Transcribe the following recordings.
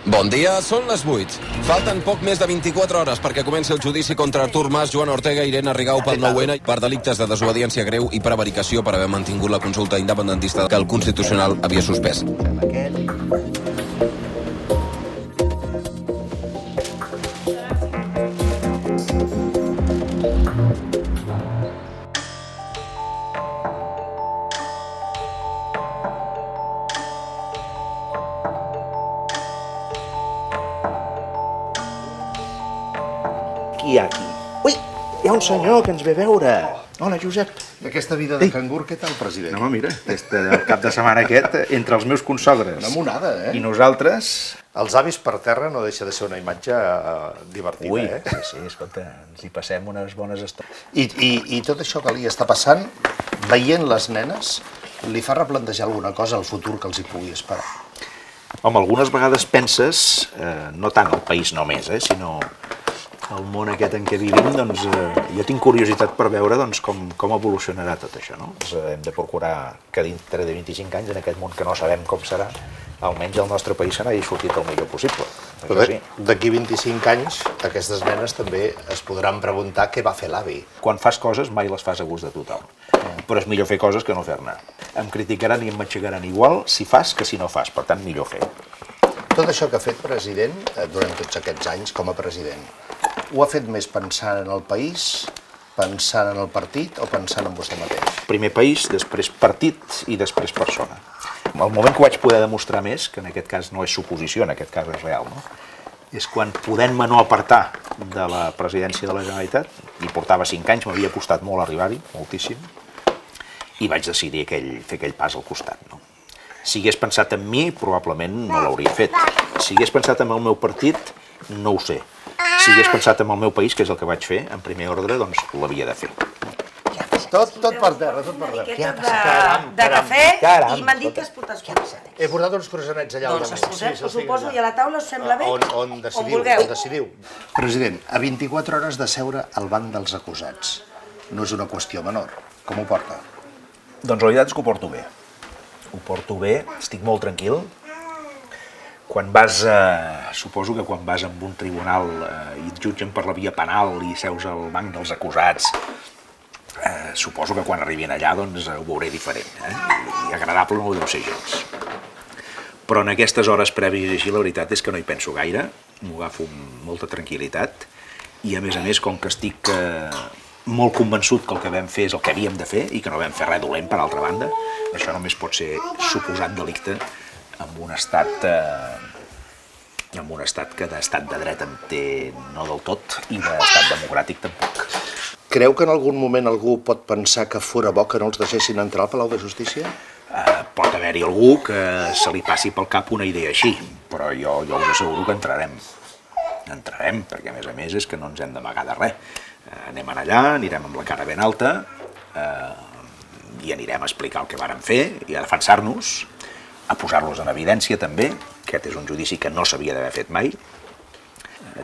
Bon dia, són les 8. Falten poc més de 24 hores perquè comenci el judici contra Artur Mas, Joan Ortega i Irene Rigau pel 9-N per delictes de desobediència greu i prevaricació per haver mantingut la consulta independentista que el Constitucional havia suspès. Qui hi ha aquí? Ui, hi ha un senyor que ens ve a veure. Hola, Josep. Aquesta vida de cangur, què tal, president? No, mira, el cap de setmana aquest, entre els meus consogres. Una monada, I nosaltres... Els avis per terra no deixa de ser una imatge divertida, Ui, sí, escolta, ens hi passem unes bones estones. I tot això que li està passant, veient les nenes, li fa replantejar alguna cosa al futur que els hi pugui esperar? Home, algunes vegades penses, no tant el país només, sinó el món aquest en què vivim, doncs jo tinc curiositat per veure com evolucionarà tot això, no? Hem de procurar que dintre de 25 anys, en aquest món que no sabem com serà, almenys el nostre país se n'hagi sortit el millor possible. Però d'aquí 25 anys, aquestes nenes també es podran preguntar què va fer l'avi. Quan fas coses mai les fas a gust de tothom, però és millor fer coses que no fer-ne. Em criticaran i em matxacaran igual si fas que si no fas, per tant millor fer. Tot això que ha fet president, durant tots aquests anys com a president, ho ha fet més pensant en el país, pensant en el partit o pensant en vostè mateix? Primer país, després partit i després persona. El moment que ho vaig poder demostrar més, que en aquest cas no és suposició, en aquest cas és real, no? És quan, podent-me no apartar de la presidència de la Generalitat, i portava 5 anys, m'havia costat molt arribar-hi, moltíssim, i vaig decidir fer aquell pas al costat, no? Si hagués pensat en mi, probablement no l'hauria fet. Si hagués pensat en el meu partit, no ho sé. Si hagués pensat en el meu país, que és el que vaig fer, en primer ordre, doncs l'havia de fer. Tot per terra, tot per terra. De cafè i m'han dit que es portés croissants. He portat uns croissants allà. Doncs els posem, us ho poso i a la taula us sembla bé? On decidiu. President, a 24 hores de seure al banc dels acusats. No és una qüestió menor. Com ho porta? Doncs la veritat és que ho porto bé. Ho porto bé, estic molt tranquil. Suposo que quan vas amb un tribunal i et jutgen per la via penal i seus al banc dels acusats, suposo que quan arribin allà doncs ho veuré diferent, i agradable no ho deu ser gens. Però en aquestes hores prèvies així la veritat és que no hi penso gaire, m'ho agafo amb molta tranquil·litat i a més com que estic molt convençut que el que vam fer és el que havíem de fer i que no vam fer res dolent per altra banda, això només pot ser suposat delicte en un estat que d'estat de dret en té no del tot i d'estat democràtic tampoc. Creu que en algun moment algú pot pensar que fora bo que no els deixessin entrar al Palau de Justícia? Pot haver-hi algú que se li passi pel cap una idea així, però jo us asseguro que entrarem. Entrarem, perquè a més és que no ens hem d'amagar de res. Anem allà, anirem amb la cara ben alta i anirem a explicar el que vàrem fer i a defensar-nos, a posar-los en evidència també. Aquest és un judici que no s'havia d'haver fet mai.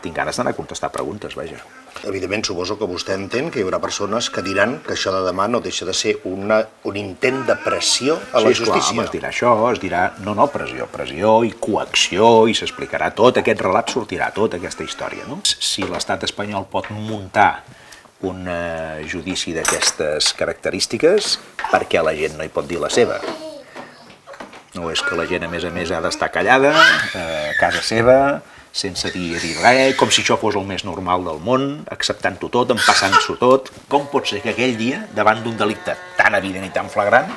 Tinc ganes d'anar a contestar preguntes, vaja. Evidentment, suposo que vostè entén que hi haurà persones que diran que això de demà no deixa de ser un intent de pressió a la justícia. Sí, esclar, es dirà això, es dirà, no, pressió i coacció, i s'explicarà tot aquest relat, sortirà tota aquesta història, no? Si l'estat espanyol pot muntar un judici d'aquestes característiques, per què la gent no hi pot dir la seva? No és que la gent, a més, ha d'estar callada, a casa seva, sense dir res, com si això fos el més normal del món, acceptant-ho tot, empassant-s'ho tot. Com pot ser que aquell dia, davant d'un delicte tan evident i tan flagrant,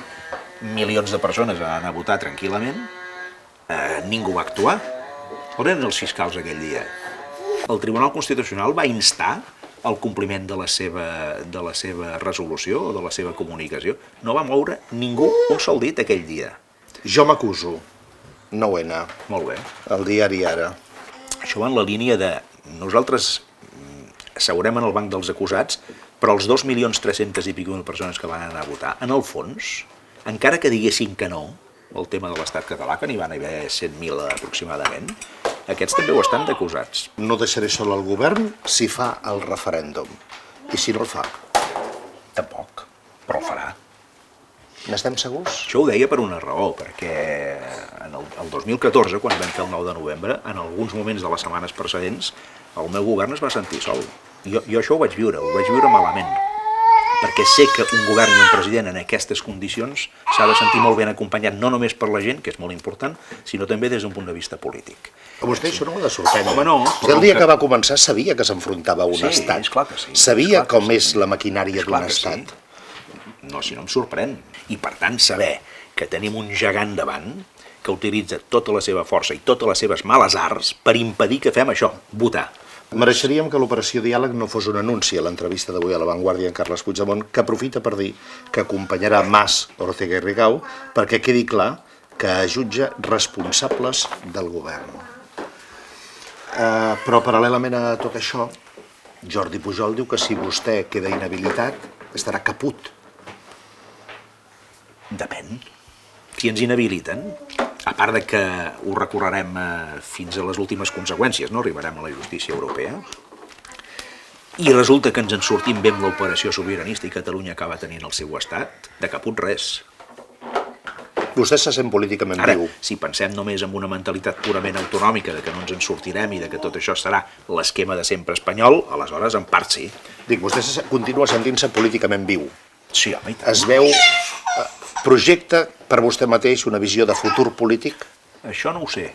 milions de persones van anar a votar tranquil·lament, ningú va actuar? On eren els fiscals aquell dia? El Tribunal Constitucional va instar el compliment de la seva resolució o de la seva comunicació. No va moure ningú un sol dit aquell dia. Jo m'acuso. 9-N. Molt bé. El diari Ara. Això va en la línia de nosaltres asseurem en el banc dels acusats, però els 2.300.000 i escaig persones que van anar a votar, en el fons, encara que diguessin que no, el tema de l'estat català, que n'hi van haver 100.000 aproximadament, aquests també ho estan d'acusats. No deixaré sol el govern si fa el referèndum. I si no el fa? Tampoc, però el farà. N'estem segurs? Això ho deia per una raó, perquè el 2014, quan vam fer el 9 de novembre, en alguns moments de les setmanes precedents, el meu govern es va sentir sol. Jo això ho vaig viure malament, perquè sé que un govern i un president en aquestes condicions s'ha de sentir molt ben acompanyat, no només per la gent, que és molt important, sinó també des d'un punt de vista polític. A vostè això no ho ha de sorprendre. Home, no. El dia que va començar sabia que s'enfrontava a un estat. Sí, esclar que sí. Sabia com és la maquinària d'un estat. No, si no em sorprèn. I per tant, saber que tenim un gegant davant que utilitza tota la seva força i totes les seves males arts per impedir que fem això, votar. Mereixeríem que l'operació Diàleg no fos un anunci a l'entrevista d'avui a La Vanguardia en Carles Puigdemont, que aprofita per dir que acompanyarà Mas, Ortega i Rigau perquè quedi clar que jutja responsables del govern. Però paral·lelament a tot això, Jordi Pujol diu que si vostè queda inhabilitat, estarà caput. Depèn. Si ens inhabiliten, a part de que ho recorrerem fins a les últimes conseqüències, no arribarem a la justícia europea, i resulta que ens en sortim bé amb l'operació sobiranista i Catalunya acaba tenint el seu estat, de caput res. Vostè se sent políticament Ara, viu. si pensem només en una mentalitat purament autonòmica, de que no ens en sortirem i de que tot això serà l'esquema de sempre espanyol, aleshores, en part, sí. Dic, vostè continua sentint-se políticament viu. Sí, home, i tant. Es veu, projecta per vostè mateix una visió de futur polític? Això no ho sé.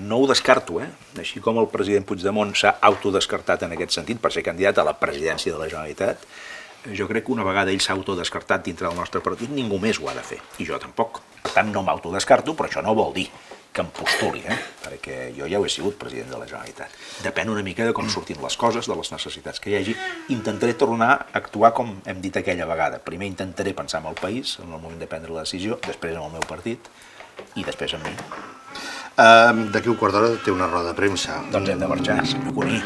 No ho descarto, Així com el president Puigdemont s'ha autodescartat en aquest sentit per ser candidat a la presidència de la Generalitat, jo crec que una vegada ell s'ha autodescartat dintre del nostre partit, ningú més ho ha de fer, i jo tampoc. Per tant, no m'autodescarto, però això no vol dir que em postuli, perquè jo ja ho he sigut president de la Generalitat. Depèn una mica de com surtin les coses, de les necessitats que hi hagi. Intentaré tornar a actuar com hem dit aquella vegada. Primer intentaré pensar en el país, en el moment de prendre la decisió, després en el meu partit i després en mi. D'aquí un quart d'hora té una roda de premsa. Doncs hem de marxar, senyor Cuní.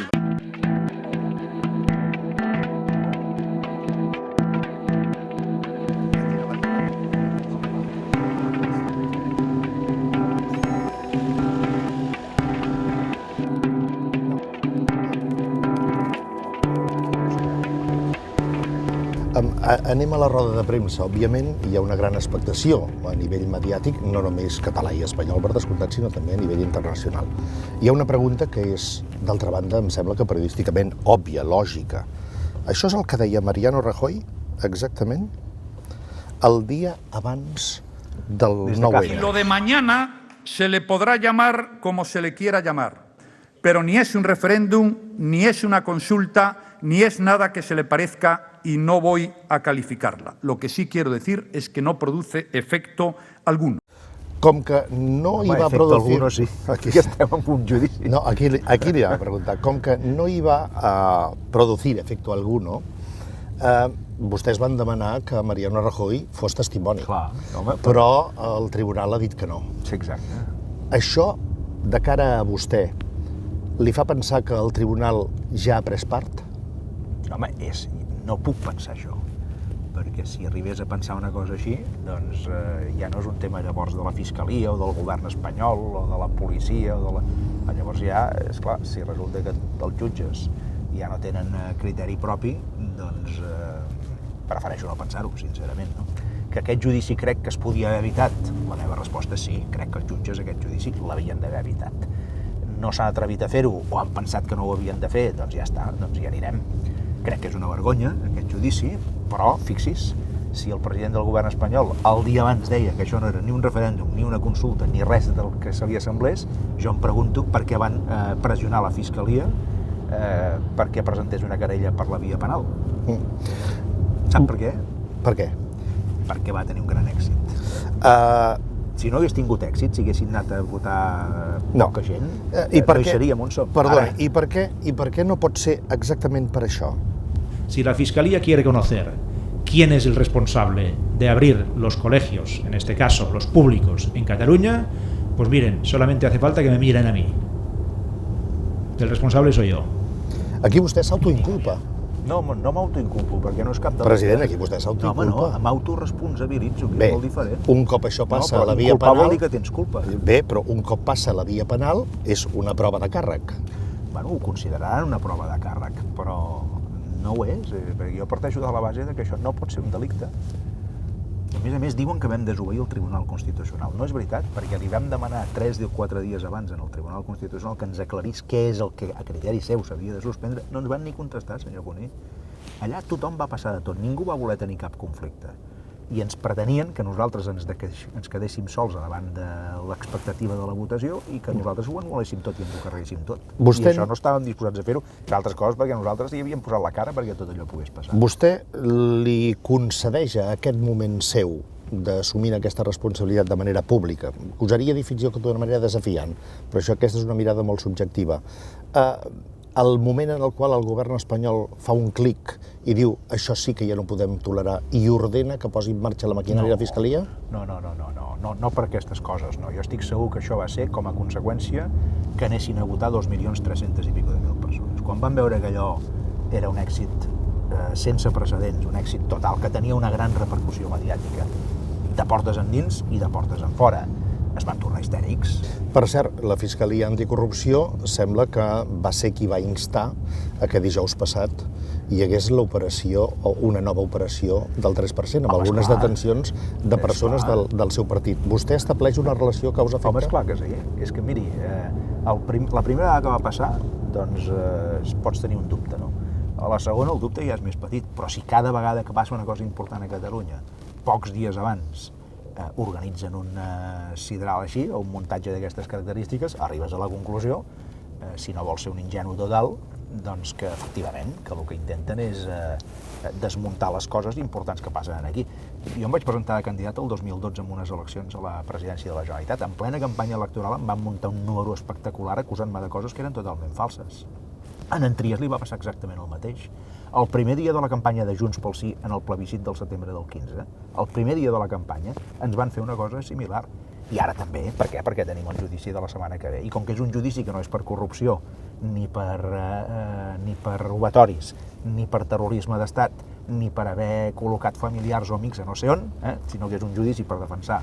Anem a la roda de premsa. Òbviament hi ha una gran expectació a nivell mediàtic, no només català i espanyol per descomptat, sinó també a nivell internacional. Hi ha una pregunta que és, d'altra banda, em sembla que periodísticament òbvia, lògica. Això és el que deia Mariano Rajoy, exactament, el dia abans del 9-N. Lo de mañana se le podrá llamar como se le quiera llamar, pero ni es un referéndum, ni es una consulta, ni es nada que se le parezca y no voy a calificarla. Lo que sí quiero decir es que no produce efecto alguno. Com que no hi va producir... Alguno sí, aquí estem en un judici. No, aquí li va preguntar. Com que no hi va producir efecto alguno, vostès van demanar que Mariano Rajoy fos testimoni. Clar, home, però el tribunal ha dit que no. Sí, exacte. Això, de cara a vostè, li fa pensar que el tribunal ja ha pres part? Home, no puc pensar això, perquè si arribés a pensar una cosa així, doncs ja no és un tema llavors de la Fiscalia o del govern espanyol o de la policia o de la... Llavors ja, esclar, si resulta que els jutges ja no tenen criteri propi, doncs prefereixo no pensar-ho, sincerament, no? Que aquest judici crec que es podia haver evitat? La meva resposta és sí, crec que els jutges aquest judici l'havien d'haver evitat. No s'han atrevit a fer-ho o han pensat que no ho havien de fer, doncs ja està, doncs ja anirem. Crec que és una vergonya, aquest judici, però, fixi's, si el president del govern espanyol el dia abans deia que això no era ni un referèndum, ni una consulta, ni res del que se li assemblés, jo em pregunto per què van pressionar la Fiscalia perquè presentés una querella per la via penal. Sap per què? Per què? Perquè va tenir un gran èxit. Si no hagués tingut èxit, si haguessin anat a votar poca gent, no hi seríem on som. Perdona, i per què no pot ser exactament per això? Si la Fiscalía quiere conocer quién es el responsable de abrir los colegios, en este caso los públicos, en Cataluña, pues miren, solamente hace falta que me miren a mí. El responsable soy yo. Aquí vostè s'autoinculpa. No m'autoinculpo, perquè no és cap de... President, aquí vostè s'autoinculpa. No, m'autoresponsabilitzo, que és molt diferent. Un cop això passa a la via penal... Inculpar vol dir que tens culpa. Bé, però un cop passa a la via penal és una prova de càrrec. Bueno, ho consideraran una prova de càrrec, però no ho és, perquè jo parteixo de la base que això no pot ser un delicte. A més, diuen que vam desobeir el Tribunal Constitucional. No és veritat, perquè li vam demanar 3 o 4 dies abans en el Tribunal Constitucional que ens aclarís què és el que a criteri seu s'havia de suspendre. No ens van ni contestar, senyor Cuní. Allà tothom va passar de tot, ningú va voler tenir cap conflicte. I ens pretenien que nosaltres ens quedéssim sols davant de l'expectativa de la votació i que nosaltres ho anul·léssim tot i ens ho carreguéssim tot. I això no estàvem disposats a fer-ho, entre altres coses perquè nosaltres hi havíem posat la cara perquè tot allò pogués passar. Vostè li concedeix a aquest moment seu d'assumir aquesta responsabilitat de manera pública, gosaria dir fins i tot d'una manera desafiant, però aquesta és una mirada molt subjectiva, el moment en el qual el govern espanyol fa un clic i diu això sí que ja no podem tolerar i ordena que posi en marxa la maquinària de la Fiscalia? No per aquestes coses, no. Jo estic segur que això va ser com a conseqüència que anessin a votar 2.300.000 i pico persones. Quan van veure que allò era un èxit sense precedents, un èxit total, que tenia una gran repercussió mediàtica, de portes endins i de portes en fora, es van tornar histèrics. Per cert, la Fiscalia Anticorrupció sembla que va ser qui va instar a que dijous passat hi hagués l'operació o una nova operació del 3%, amb algunes detencions de persones del seu partit. Vostè estableix una relació causa-efecte? Home, esclar que sí. És que, miri, la primera vegada que va passar, doncs pots tenir un dubte, no? A la segona el dubte ja és més petit, però si cada vegada que passa una cosa important a Catalunya, pocs dies abans, organitzen un sidral així, o un muntatge d'aquestes característiques, arribes a la conclusió, si no vols ser un ingenu total, doncs que efectivament que el que intenten és desmuntar les coses importants que passen aquí. Jo em vaig presentar de candidat el 2012 en unes eleccions a la presidència de la Generalitat. En plena campanya electoral em van muntar un número espectacular acusant-me de coses que eren totalment falses. A en Trias li va passar exactament el mateix. El primer dia de la campanya de Junts pel Sí en el plebiscit del setembre del 15, el primer dia de la campanya, ens van fer una cosa similar. I ara també. Per què? Perquè tenim el judici de la setmana que ve. I com que és un judici que no és per corrupció, ni per robatoris, ni per terrorisme d'estat, ni per haver col·locat familiars o amics a no sé on, sinó que és un judici per defensar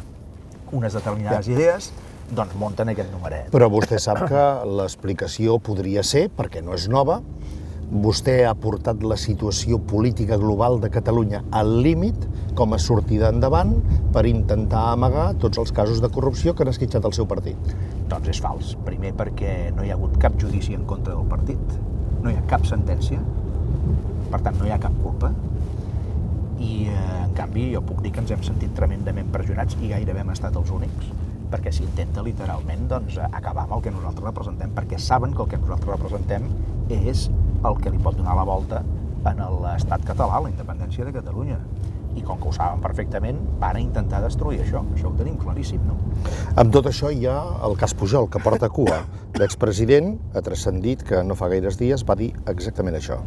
unes determinades idees, doncs munten aquest numeret. Però vostè sap que l'explicació podria ser, perquè no és nova, vostè ha portat la situació política global de Catalunya al límit com a sortida endavant per intentar amagar tots els casos de corrupció que han esquitxat el seu partit. Doncs és fals. Primer perquè no hi ha hagut cap judici en contra del partit, no hi ha cap sentència, per tant no hi ha cap culpa, i en canvi jo puc dir que ens hem sentit tremendament pressionats i gairebé hem estat els únics, perquè s'intenta literalment acabar amb el que nosaltres representem, perquè saben que el que nosaltres representem és el que li pot donar la volta en l'estat català, la independència de Catalunya. I com que ho saben perfectament, van intentar destruir això. Això ho tenim claríssim, no? Amb tot això hi ha el cas Pujol, que porta cua. L'expresident ha transcendit que no fa gaires dies va dir exactament això.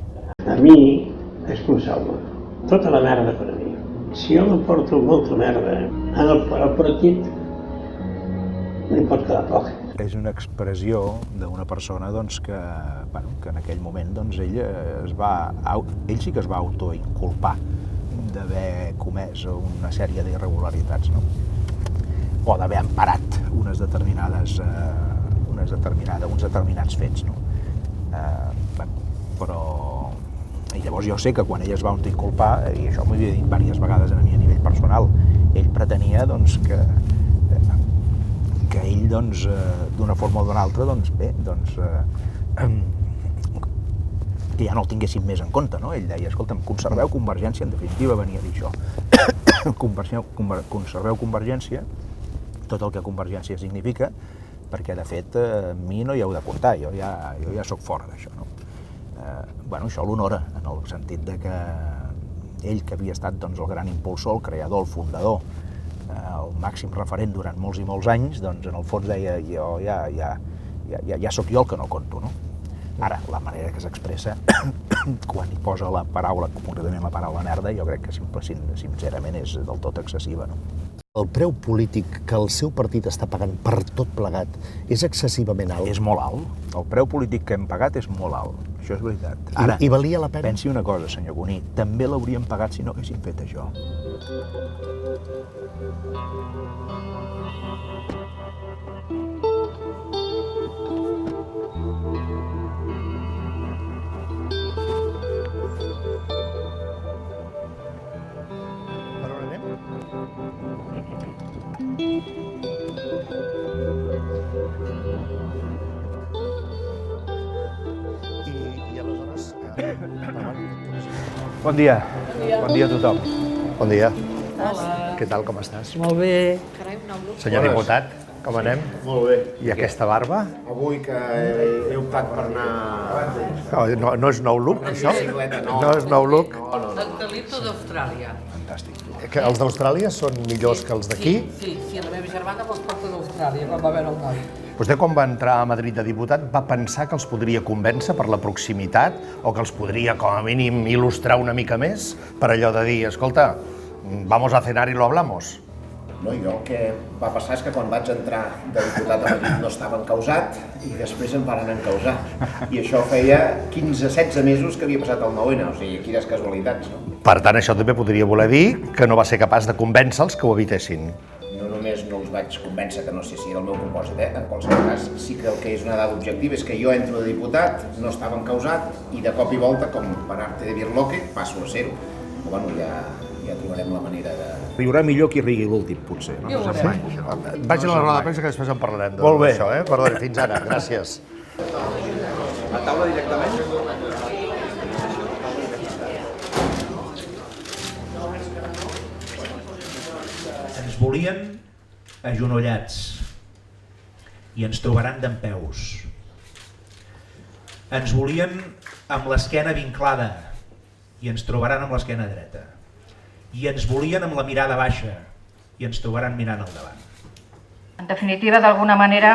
A mi, expulsar-me. Tota la merda per a mi. Si jo no porto molta merda al partit, no hi pot quedar poc. És una expressió d'una persona que en aquell moment ell sí que es va autoinculpar d'haver comès una sèrie d'irregularitats, no? O d'haver emparat uns determinats fets, no? Però llavors jo sé que quan ell es va autoinculpar, i això m'ho havia dit diverses vegades a mi a nivell personal, ell pretenia que ell, d'una forma o d'una altra, que ja no el tinguéssim més en compte, no? Ell deia, escolta'm, conserveu Convergència, en definitiva venia a dir això. Conserveu Convergència, tot el que Convergència significa, perquè de fet a mi no hi heu de comptar, jo ja sóc fora d'això, no? Això l'honora, en el sentit de que ell, que havia estat el gran impulsor, el creador, el fundador, el màxim referent durant molts i molts anys, doncs en el fons deia, jo ja sóc jo el que no conto, no? Ara, la manera que s'expressa, quan hi posa la paraula, concretament la paraula merda, jo crec que sincerament és del tot excessiva, no? El preu polític que el seu partit està pagant per tot plegat és excessivament alt? És molt alt. El preu polític que hem pagat és molt alt. Això és veritat. Ara, I valia la pena? Pensi una cosa, senyor Cuní, també l'hauríem pagat si no haguéssim fet això. Per on anem? I aleshores... Bon dia. Bon dia a tothom. Bon dia. Què tal, com estàs? Molt bé. Senyor diputat, com anem? Molt bé. I aquesta barba? Avui que he optat per anar... No és nou look, això? No és nou look? L'eucalipto d'Austràlia. Fantàstic. Que els d'Austràlia són millors que els d'aquí? Sí, la meva germana me'ls porta d'Austràlia quan va veure el noi. Vostè, quan va entrar a Madrid de diputat, va pensar que els podria convèncer per la proximitat o que els podria, com a mínim, il·lustrar una mica més per allò de dir, escolta, vamos a cenar y lo hablamos? No, jo el que va passar és que quan vaig entrar de diputat a Madrid no estava encausat i després em varen encausar. I això feia 15-16 mesos que havia passat el 9-N, o sigui, quines casualitats, no? Per tant, això també podria voler dir que no va ser capaç de convèncer-los que ho evitessin. No només no els vaig convèncer, que no sé si era el meu propòsit, en qualsevol cas sí que el que és una dada objectiva és que jo entro de diputat, no estava encausat i de cop i volta, com per arte de birloque, passo a ser-ho. Però bueno, ja trobarem la manera de... Riurà millor qui rigui l'últim, potser. No? Vagi a la roda de premsa que després en parlarem d'això, eh? Perdoni, fins ara, gràcies. A taula directament? Ens volien agenollats i ens trobaran dempeus. Ens volien amb l'esquena vinclada i ens trobaran amb l'esquena dreta. I ens volien amb la mirada baixa i ens trobaran mirant al davant. En definitiva, d'alguna manera,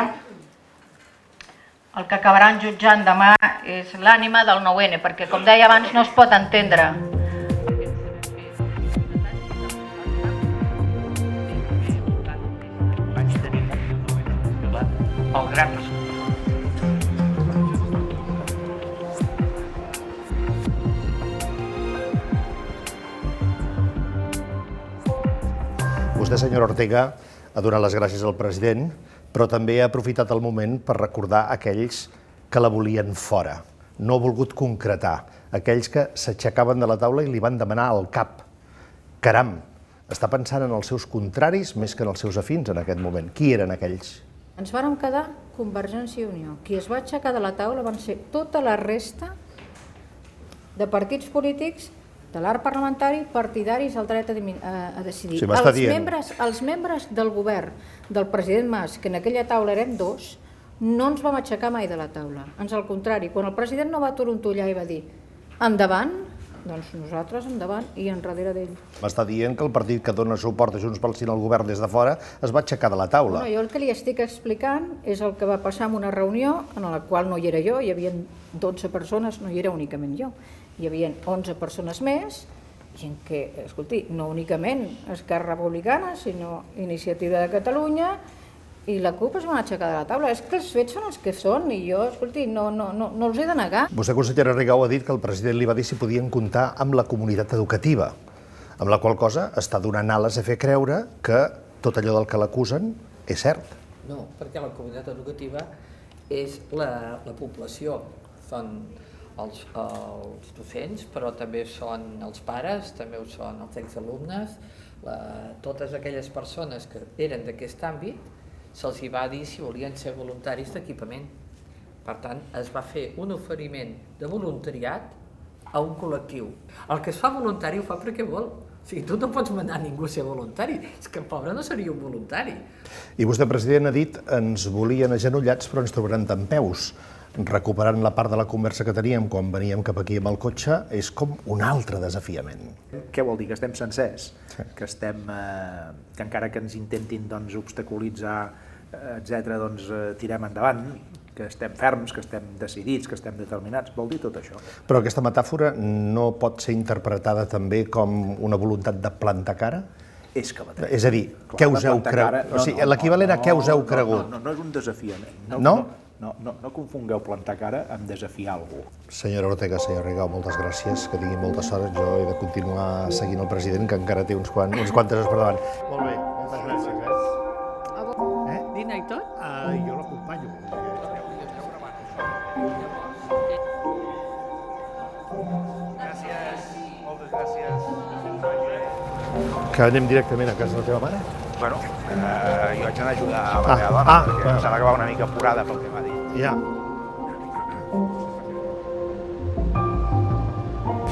el que acabaran jutjant demà és l'ànima del 9-N, perquè, com deia abans, no es pot entendre. Vaig tenir el gran resultat. Vostè, senyora Ortega, ha donat les gràcies al president, però també ha aprofitat el moment per recordar aquells que la volien fora. No ha volgut concretar, aquells que s'aixecaven de la taula i li van demanar el cap. Caram, està pensant en els seus contraris més que en els seus afins en aquest moment. Qui eren aquells? Ens vàrem quedar Convergència i Unió. Qui es va aixecar de la taula van ser tota la resta de partits polítics de l'art parlamentari, partidaris al dret a decidir. Els membres del govern del president Mas, que en aquella taula érem dos, no ens vam aixecar mai de la taula. Ans al contrari, quan el president no va torontollar i va dir endavant, doncs nosaltres endavant i enrere d'ell. M'està dient que el partit que dona suport a Junts pel Sí al govern des de fora es va aixecar de la taula. Jo el que li estic explicant és el que va passar en una reunió en la qual no hi era jo, hi havia 12 persones, no hi era únicament jo. Hi havia 11 persones més, i en què, escolti, no únicament Esquerra Republicana, sinó Iniciativa de Catalunya i la CUP es van aixecar de la taula. És que els fets són els que són i jo, escolti, no els he de negar. Vostè, consellera Rigau, ha dit que el president li va dir si podien comptar amb la comunitat educativa, amb la qual cosa està donant ales a fer creure que tot allò del que l'acusen és cert. No, perquè la comunitat educativa és la població, són els docents, però també són els pares, també ho són els exalumnes, totes aquelles persones que eren d'aquest àmbit, se'ls va dir si volien ser voluntaris d'equipament. Per tant, es va fer un oferiment de voluntariat a un col·lectiu. El que es fa voluntari ho fa perquè vol. O sigui, tu no pots manar ningú a ser voluntari, és que el pobre no seria un voluntari. I vostè, president, ha dit ens volien agenollats però ens trobaran dempeus. Recuperant la part de la conversa que teníem quan veníem cap aquí amb el cotxe, és com un altre desafiament. Què vol dir? Que estem sencers? Que encara que ens intentin obstaculitzar, etc., tirem endavant, que estem ferms, que estem decidits, que estem determinats, vol dir tot això. Però aquesta metàfora no pot ser interpretada també com una voluntat de plantar cara? És que la tenim. És a dir, què us heu cregut? O sigui, l'equivalent a què us heu cregut? No és un desafiament. No? No confongueu plantar cara amb desafiar algú. Senyora Ortega, senyor Rigau, moltes gràcies, que tingui molta sort. Jo he de continuar seguint el president, que encara té uns quantes hores per davant. Molt bé, moltes gràcies. Dina i tot? Jo l'acompanyo. Gràcies, moltes gràcies. Que anem directament a casa de la teva mare? Bueno, jo vaig anar a ajudar a la meva dona, perquè em sembla que va una mica apurada pel que m'ha dit. Ja.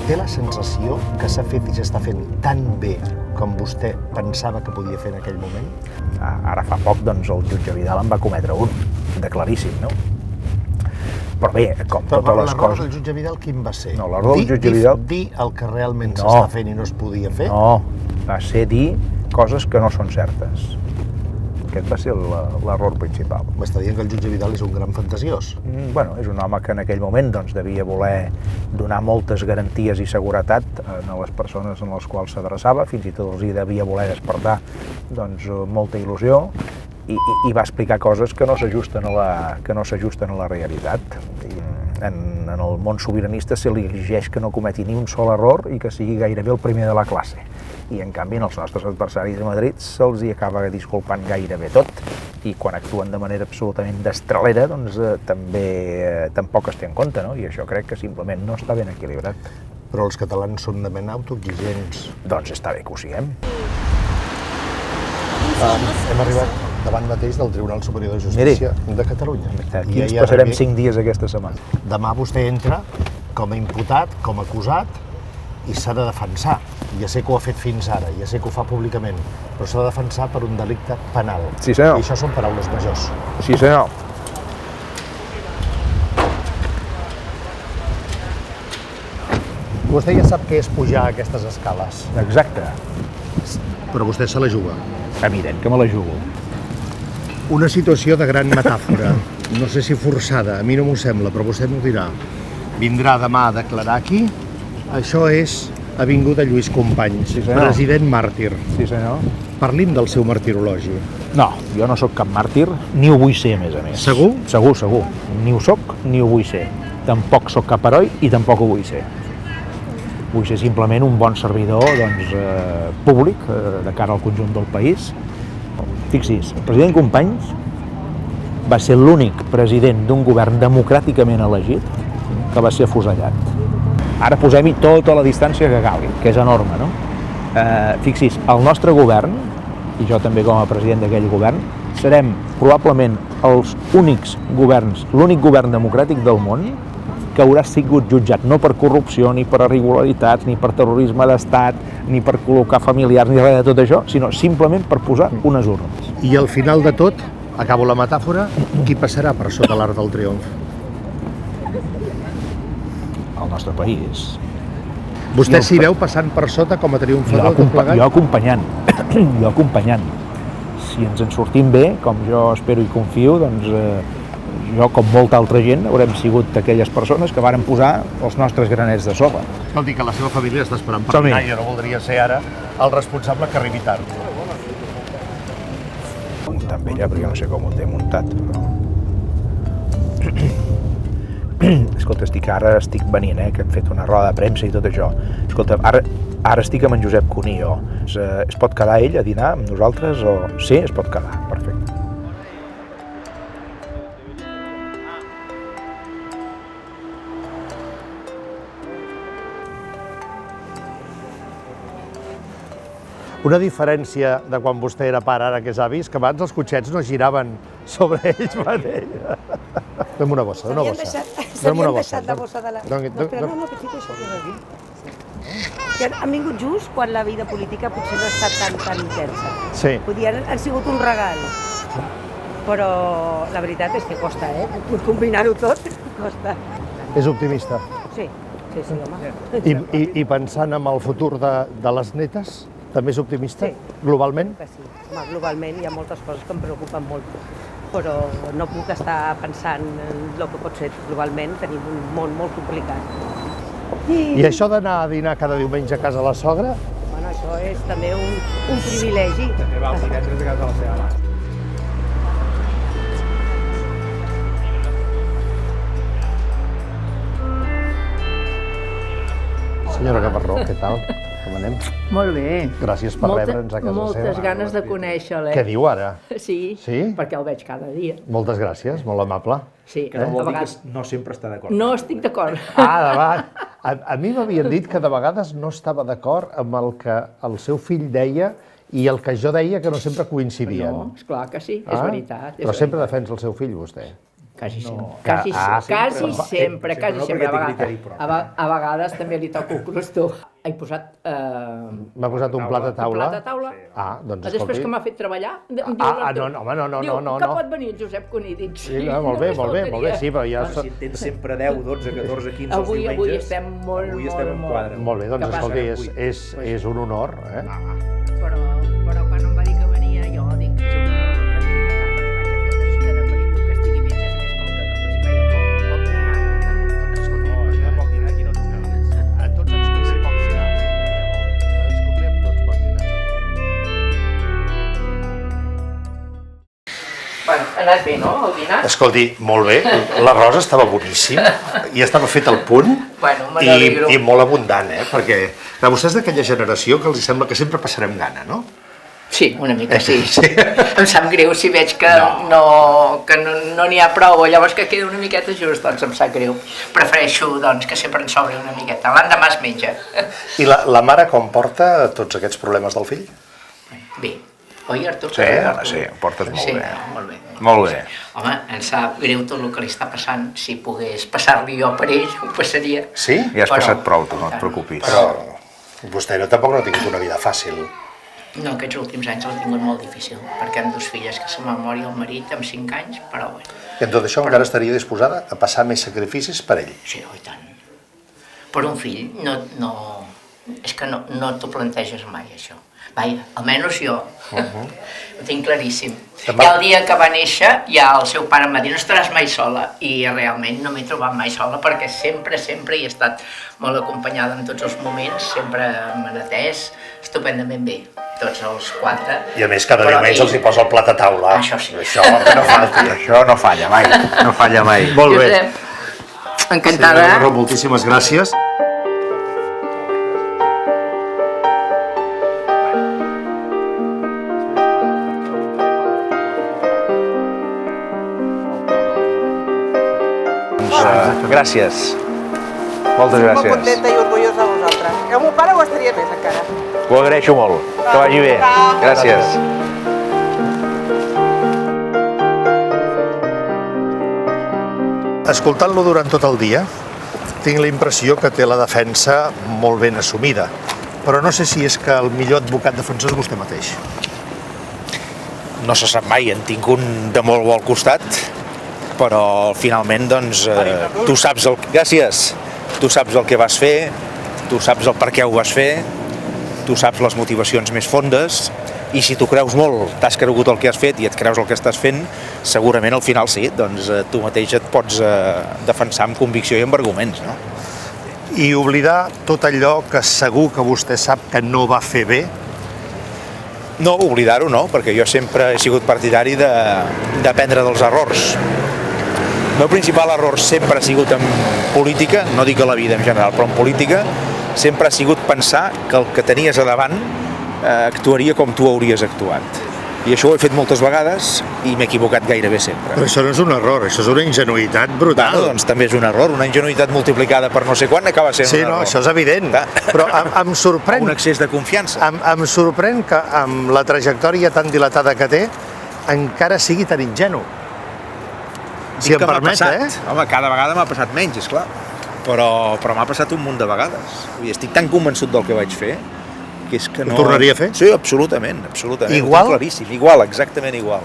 Té la sensació que s'ha fet i s'està fent tan bé com vostè pensava que podia fer en aquell moment? Ara fa poc, doncs, el jutge Vidal en va cometre un, de claríssim, no? Però bé, com totes les L'error coses... del jutge Vidal quin va ser? No, l'error del jutge Vidal... Dir el que realment s'està fent i no es podia fer? No, va ser dir coses que no són certes. Aquest va ser l'error principal. M'està dient que el jutge Vidal és un gran fantasiós? Bueno, és un home que en aquell moment doncs, devia voler donar moltes garanties i seguretat a les persones en les quals s'adreçava, fins i tot els hi devia voler despertar doncs, molta il·lusió, i va explicar coses que no s'ajusten a la realitat. En el món sobiranista se li exigeix que no cometi ni un sol error i que sigui gairebé el primer de la classe. I en canvi als nostres adversaris a Madrid se'ls hi acaba disculpant gairebé tot, i quan actuen de manera absolutament destralera doncs tampoc es té en compte, no? I això crec que simplement no està ben equilibrat. Però els catalans són de mena autoexigents. Doncs està bé que ho siguem. Hem arribat davant mateix del Tribunal Superior de Justícia de Catalunya. Aquí ens passarem 5 dies aquesta setmana. Demà vostè entra com a imputat, com a acusat, i s'ha de defensar. Ja sé que ho ha fet fins ara, ja sé que ho fa públicament, però s'ha de defensar per un delicte penal. Sí, senyor. I això són paraules majors. Sí, senyor. Vostè ja sap què és pujar aquestes escales. Exacte. Però vostè se la juga. Evident que me la jugo. Una situació de gran metàfora. No sé si forçada, a mi no m'ho sembla, però vostè m'ho dirà. Vindrà demà a declarar aquí. Això és Avinguda Lluís Companys, sí, president màrtir. Sí, senyor. Parlim del seu martirologi. No, jo no sóc cap màrtir, ni ho vull ser, a més. Segur? Segur. Ni ho sóc, ni ho vull ser. Tampoc sóc cap heroi i tampoc ho vull ser. Vull ser simplement un bon servidor públic de cara al conjunt del país. Fixi's, el president Companys va ser l'únic president d'un govern democràticament elegit que va ser afusellat. Ara posem-hi tota la distància que calgui, que és enorme, no? Fixi's, el nostre govern, i jo també com a president d'aquell govern, serem probablement els únics governs, l'únic govern democràtic del món que haurà sigut jutjat no per corrupció, ni per irregularitats, ni per terrorisme d'estat, ni per col·locar familiars, ni res de tot això, sinó simplement per posar unes urnes. I al final de tot, acabo la metàfora, qui passarà per sota l'Arc del Triomf? Al nostre país. Vostè s'hi veu passant per sota com a triomfador tot plegat? Jo acompanyant. Si ens en sortim bé, com jo espero i confio, doncs jo, com molta altra gent, haurem sigut aquelles persones que varen posar els nostres granets de sorra. Escolti, que la seva família està esperant per dinar, jo no voldria ser ara el responsable que arribi tard. També ella, perquè no sé com ho té muntat. Escolta, ara estic venint, que hem fet una roda de premsa i tot això. Escolta, ara estic amb en Josep Cuní, es pot quedar ell a dinar amb nosaltres? Sí, es pot quedar, perfecte. Una diferència de quan vostè era pare, ara que és avis, que abans els cotxets no giraven sobre ells mateix. Dóna'm una bossa, una bossa. S'havien deixat la bossa de la... Però no, que fico això que és aquí. Que han vingut just quan la vida política potser no ha estat tan intensa. Sí. Han sigut un regal. Però la veritat és que costa, combinar-ho tot costa. És optimista? Sí, home. I pensant en el futur de les netes, també és optimista, globalment? Sí, home, globalment hi ha moltes coses que em preocupen molt, però no puc estar pensant en el que pot ser globalment, tenim un món molt complicat. I això d'anar a dinar cada diumenge a casa de la sogra? Bueno, això és també un privilegi. També va el divendres a casa de la seva mare. Senyora Gavarró, què tal? Com anem? Molt bé. Gràcies per rebre'ns a casa seva. Moltes ganes de conèixer-la. Què diu ara? Sí, perquè el veig cada dia. Moltes gràcies, molt amable. Sí, que no vol dir que no sempre està d'acord. No estic d'acord. A mi m'havien dit que de vegades no estava d'acord amb el que el seu fill deia i el que jo deia, que no sempre coincidien. No, esclar que sí, és veritat. Però sempre defensa el seu fill, vostè. Quasi sempre. Quasi sempre. A vegades també li toco el crostó. M'ha posat un plat a taula? Un plat a taula. Doncs escolti. Després que m'ha fet treballar, no. Diu, que pot venir el Josep Cuní. Dic, sí, molt bé, sí, però ja... Si en tens sempre 10, 12, 14, 15 els diumenges... Avui estem molt quadre. Molt bé, doncs escolti, és un honor, eh? Però quan em va dir que venia, jo dic, és un honor que de pel·lícula que estigui bé, és més com que els hi feia poc dinar. Doncs escolti, això poc dinar aquí no toca. A tots ens convé poc dinar. Ens convé a tots poc dinar. Bueno, ha anat bé, no, el dinar? Escolti, molt bé, l'arròs estava boníssim i estava fet al punt i molt abundant, perquè vostès d'aquella generació que els sembla que sempre passarem gana, no? Sí, una mica sí. Em sap greu si veig que no n'hi ha prou, llavors que queda una miqueta just, doncs em sap greu. Prefereixo que sempre en sobri una miqueta, l'endemà es menja. I la mare com porta tots aquests problemes del fill? Bé. Oi, Artur? Sí, ho portes molt bé. Molt bé. Molt bé. Home, em sap greu tot el que li està passant. Si pogués passar-li jo per ell, ho passaria. Sí? Ja has passat prou, tu no et preocupis. Però vostè tampoc no ha tingut una vida fàcil. No, aquests últims anys l'he tingut molt difícil, perquè amb 2 filles que se me'n mori el marit amb 5 anys, però bé. I en tot això encara estaria disposada a passar més sacrificis per ell? Sí, i tant. Per un fill, és que no t'ho planteges mai, això. Vaja, almenys jo. Ho tinc claríssim. I el dia que va néixer, ja el seu pare em va dir no estaràs mai sola, i realment no m'he trobat mai sola, perquè sempre hi he estat molt acompanyada en tots els moments, sempre m'han atès estupendament bé, tots els 4. I a més, cada diumenge els hi posa el plat a taula. Això sí. Això no falti. Això no falla mai, no falla mai. Molt bé. Encantada. Sí, moltíssimes gràcies. Gràcies. Moltes gràcies. Molt contenta i orgullosa de vosaltres. Que el meu pare ho estaria més, encara. Ho agraeixo molt. Que vagi bé. Gràcies. Escoltant-lo durant tot el dia, tinc la impressió que té la defensa molt ben assumida. Però no sé si és que el millor advocat defensor és vostè mateix. No se sap mai, en tinc un de molt bo al costat, però finalment, doncs, tu saps el que vas fer, tu saps el per què ho vas fer, tu saps les motivacions més fondes, i si tu creus molt, t'has cregut el que has fet i et creus el que estàs fent, segurament al final sí, doncs tu mateix et pots defensar amb convicció i amb arguments, no? I oblidar tot allò que segur que vostè sap que no va fer bé? No, oblidar-ho no, perquè jo sempre he sigut partidari d'aprendre dels errors. El meu principal error sempre ha sigut en política, no dic a la vida en general, però en política, sempre ha sigut pensar que el que tenies a davant actuaria com tu hauries actuat. I això ho he fet moltes vegades i m'he equivocat gairebé sempre. Però això no és un error, això és una ingenuïtat brutal. Bueno, doncs també és un error, una ingenuïtat multiplicada per no sé quant acaba sent un error. Sí, no, això és evident, però em sorprèn... Un excés de confiança. Em sorprèn que amb la trajectòria tan dilatada que té encara sigui tan ingenu. Si em permet, Home, cada vegada m'ha passat menys, esclar, però m'ha passat un munt de vegades. Estic tan convençut del que vaig fer que és que no... Ho tornaria a fer? Sí, absolutament. Igual? Claríssim, igual, exactament igual.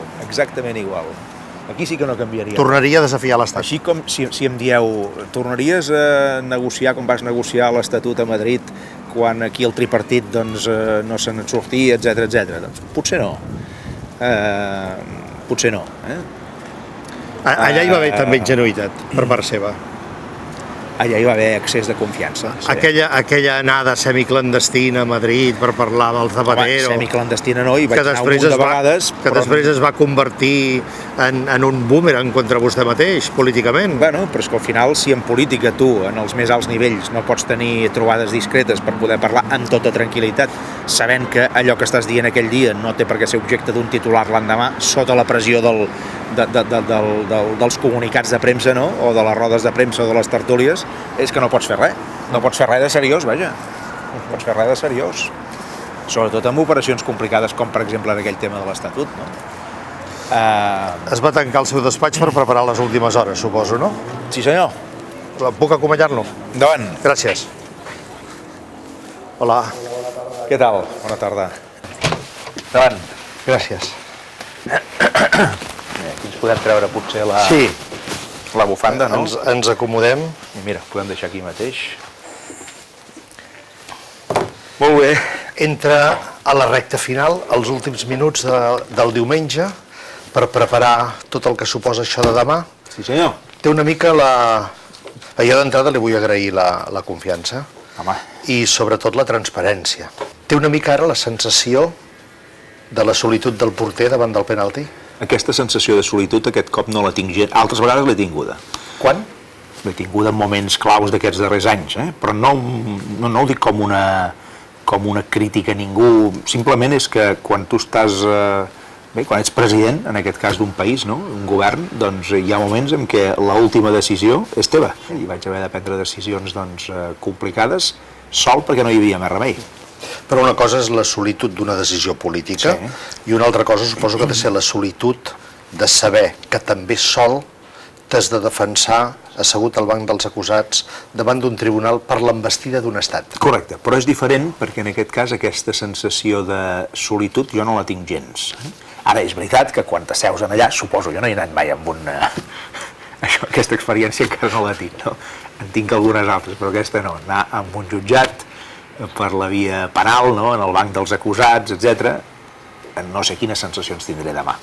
Aquí sí que no canviaria. Tornaria a desafiar l'Estat? Així com si em dieu, tornaries a negociar com vas negociar l'Estatut a Madrid quan aquí el tripartit no se n'en sortia, etc. Doncs potser no. Potser no. Allà hi va haver també ingenuïtat per part seva. Allà hi va haver excés de confiança. Sí. Aquella anada semiclandestina a Madrid per parlar del Zapatero... Home, semiclandestina no, hi vaig anar un munt de vegades... Que després es va convertir en un boomerang contra vostè mateix, políticament. Bueno, però és que al final, si en política tu, en els més alts nivells, no pots tenir trobades discretes per poder parlar amb tota tranquil·litat, sabent que allò que estàs dient aquell dia no té per què ser objecte d'un titular l'endemà, sota la pressió dels comunicats de premsa, no? O de les rodes de premsa o de les tertúlies, és que no pots fer res. No pots fer res de seriós, vaja. No pots fer res de seriós. Sobretot amb operacions complicades, com per exemple en aquell tema de l'Estatut, no? Es va tancar el seu despatx per preparar les últimes hores, suposo, no? Sí, senyor. Puc acompanyar-lo? Endavant. Gràcies. Hola. Què tal? Bona tarda. Endavant. Gràcies. Aquí ens podem treure potser la bufanda, no? Ens acomodem. I mira, podem deixar aquí mateix. Molt bé. Entra a la recta final, els últims minuts del diumenge, per preparar tot el que suposa això de demà. Sí, senyor. Té una mica jo d'entrada li vull agrair la confiança. Home. I sobretot la transparència. Té una mica ara la sensació de la solitud del porter davant del penalti? Aquesta sensació de solitud aquest cop no la tinc gens. Altres vegades l'he tinguda. Quan? L'he tinguda en moments claus d'aquests darrers anys, però no ho dic com una crítica a ningú. Simplement és que quan tu estàs... Bé, quan ets president, en aquest cas d'un país, no? Un govern, doncs hi ha moments en què l'última decisió és teva. I vaig haver de prendre decisions complicades sol perquè no hi havia més remei. Però una cosa és la solitud d'una decisió política i una altra cosa suposo que ha de ser la solitud de saber que també sol t'has de defensar assegut al banc dels acusats davant d'un tribunal per l'envestida d'un estat. Correcte, però és diferent perquè en aquest cas aquesta sensació de solitud jo no la tinc gens. Ara, és veritat que quan t'asseus allà, suposo, jo no he anat mai amb aquesta experiència encara no la tinc, no? En tinc algunes altres, però aquesta no. Anar amb un jutjat per la via penal, no? En el banc dels acusats, etc. No sé quines sensacions tindré demà.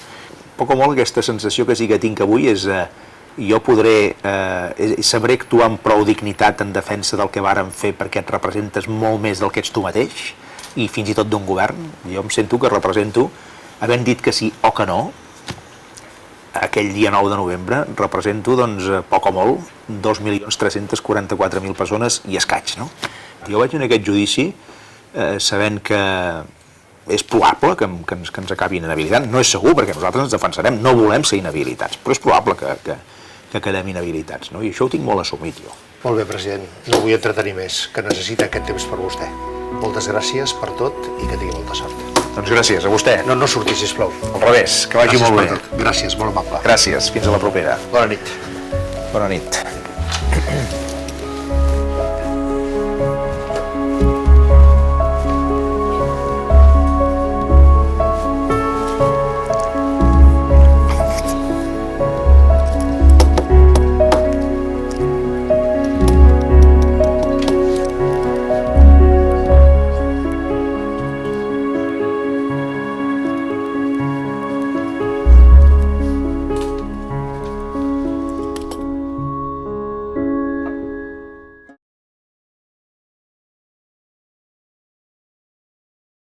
Poc o molt aquesta sensació que sí que tinc avui és jo sabré actuar amb prou dignitat en defensa del que vàrem fer perquè et representes molt més del que ets tu mateix i fins i tot d'un govern. Jo em sento que represento, havent dit que sí o que no, aquell dia 9 de novembre, represento, doncs, poc o molt, 2.344.000 persones i escaig, no? Jo vaig en aquest judici sabent que és probable que ens acabin inhabilitant. No és segur, perquè nosaltres ens defensarem, no volem ser inhabilitats, però és probable que quedem inhabilitats, no? I això ho tinc molt assumit, jo. Molt bé, president. No vull entretenir més, que necessita aquest temps per vostè. Moltes gràcies per tot i que tingui molta sort. Doncs gràcies, a vostè. No surti, sisplau. Al revés, que vagi molt bé. Gràcies, molt amable. Gràcies, fins a la propera. Bona nit. Bona nit.